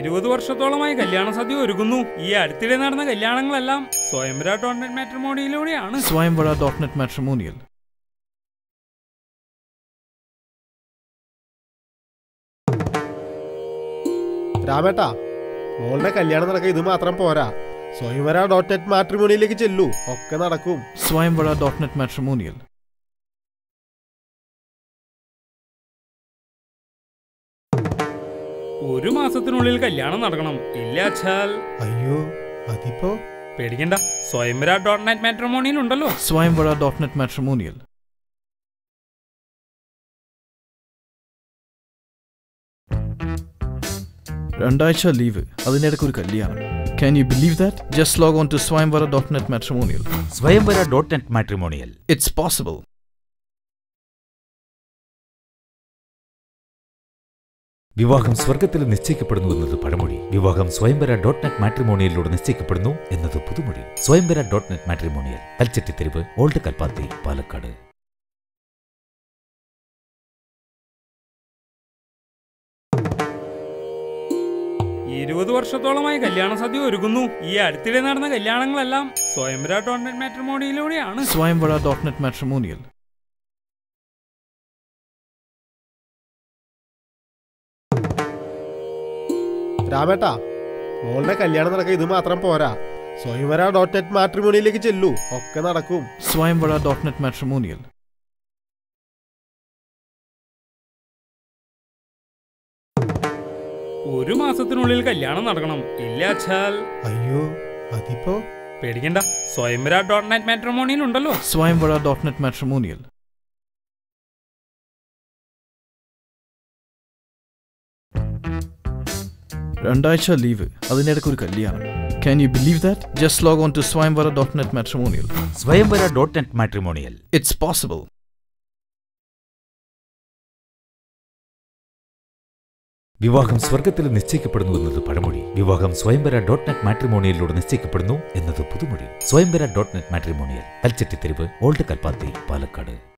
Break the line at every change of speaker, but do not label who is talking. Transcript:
20 വർഷത്തോളമായി കല്യാണ സദ്യ ഒരുക്കുന്നു. ഈ അടുത്തിടെ നടന്ന കല്യാണങ്ങളെല്ലാം സ്വയംവര.net മാട്രിമോണിയിലൂടെയാണ്.
സ്വയംവര.net മാട്രിമോണിയൽ.
രാമേട്ടാ, മോളുടെ കല്യാണം നടക്കുക ഇത് മാത്രം പോരാ. സ്വയംവര.net മാട്രിമോണിയിലേക്ക് ചെല്ലൂ, ഒക്കെ നടക്കും.
സ്വയംവര.net മാട്രിമോണിയൽ.
ഒരു മാസത്തിനുള്ളിൽ കല്യാണം നടക്കണം. ഇല്ലാച്ചാൽ
അയ്യോ, അതിപ്പോ
പേടിക്കണ്ട, സ്വയംവര.net മാട്രിമോണിയിൽ ഉണ്ടല്ലോ.
സ്വയംവര.net മാട്രിമോണിയൽ. രണ്ടാഴ്ച ലീവ്, അതിനിടയ്ക്ക് ഒരു കല്യാണം. Can you believe that? Just log on to swayamvara.net matrimonial.
Swayamvara.net matrimonial.
It's possible.
വിവാഹം സ്വർഗത്തിൽ നിശ്ചയിക്കപ്പെടുന്നു എന്നത് പഴമൊഴി. വിവാഹം സ്വയംവര.net മാട്രിമോണിയലിലൂടെ നിശ്ചയിക്കപ്പെടുന്നു എന്നത് പുതുമൊഴി. സ്വയംവര.net മാട്രിമോണിയൽ, കൽച്ചെട്ടിത്തെരുവ്, ഓൾഡ് കൽപ്പാത്തി, പാലക്കാട്.
20 വർഷത്തോളമായി കല്യാണ സദ്യ ഒരുക്കുന്നു. ഈ അടുത്തിടെ നടന്ന കല്യാണങ്ങളെല്ലാം സ്വയംവര.net മാട്രിമോണിയിലൂടെയാണ്.
സ്വയംവര.net മാട്രിമോണിയൽ.
രാമേട്ടാ, മോളുടെ കല്യാണം നടക്കുക ഇത് മാത്രം പോരാ. സ്വയംവര.net മാട്രിമോണിയിലേക്ക് ചെല്ലൂ, ഒക്കെ നടക്കും.
സ്വയംവര.net മാട്രിമോണിയൽ.
ഒരു മാസത്തിനുള്ളിൽ കല്യാണം നടക്കണം. ഇല്ലാച്ചാൽ
അയ്യോ, അതിപ്പോ
പേടിക്കണ്ട, സ്വയംവര.net മാട്രിമോണിയിൽ ഉണ്ടല്ലോ.
സ്വയംവര.net മാട്രിമോണിയൽ. രണ്ടാഴ്ച ലീവ്, അതിനിടയ്ക്ക് ഒരു കല്യാണം. Can you believe that? Just log on to swayamvara.net matrimonial.
Swayamvara.net matrimonial.
It's possible.
വിവാഹം സ്വർഗത്തിൽ നിശ്ചയിക്കപ്പെടുന്നു എന്നത് പഴമൊഴി. വിവാഹം സ്വയംവര.net മാട്രിമോണിയലിലൂടെ നിശ്ചയിക്കപ്പെടുന്നു എന്നത് പുതുമൊഴി. സ്വയംവര.net മാട്രിമോണിയൽ, കൽച്ചെട്ടിത്തെരുവ്, ഓൾഡ് കൽപ്പാത്തി, പാലക്കാട്.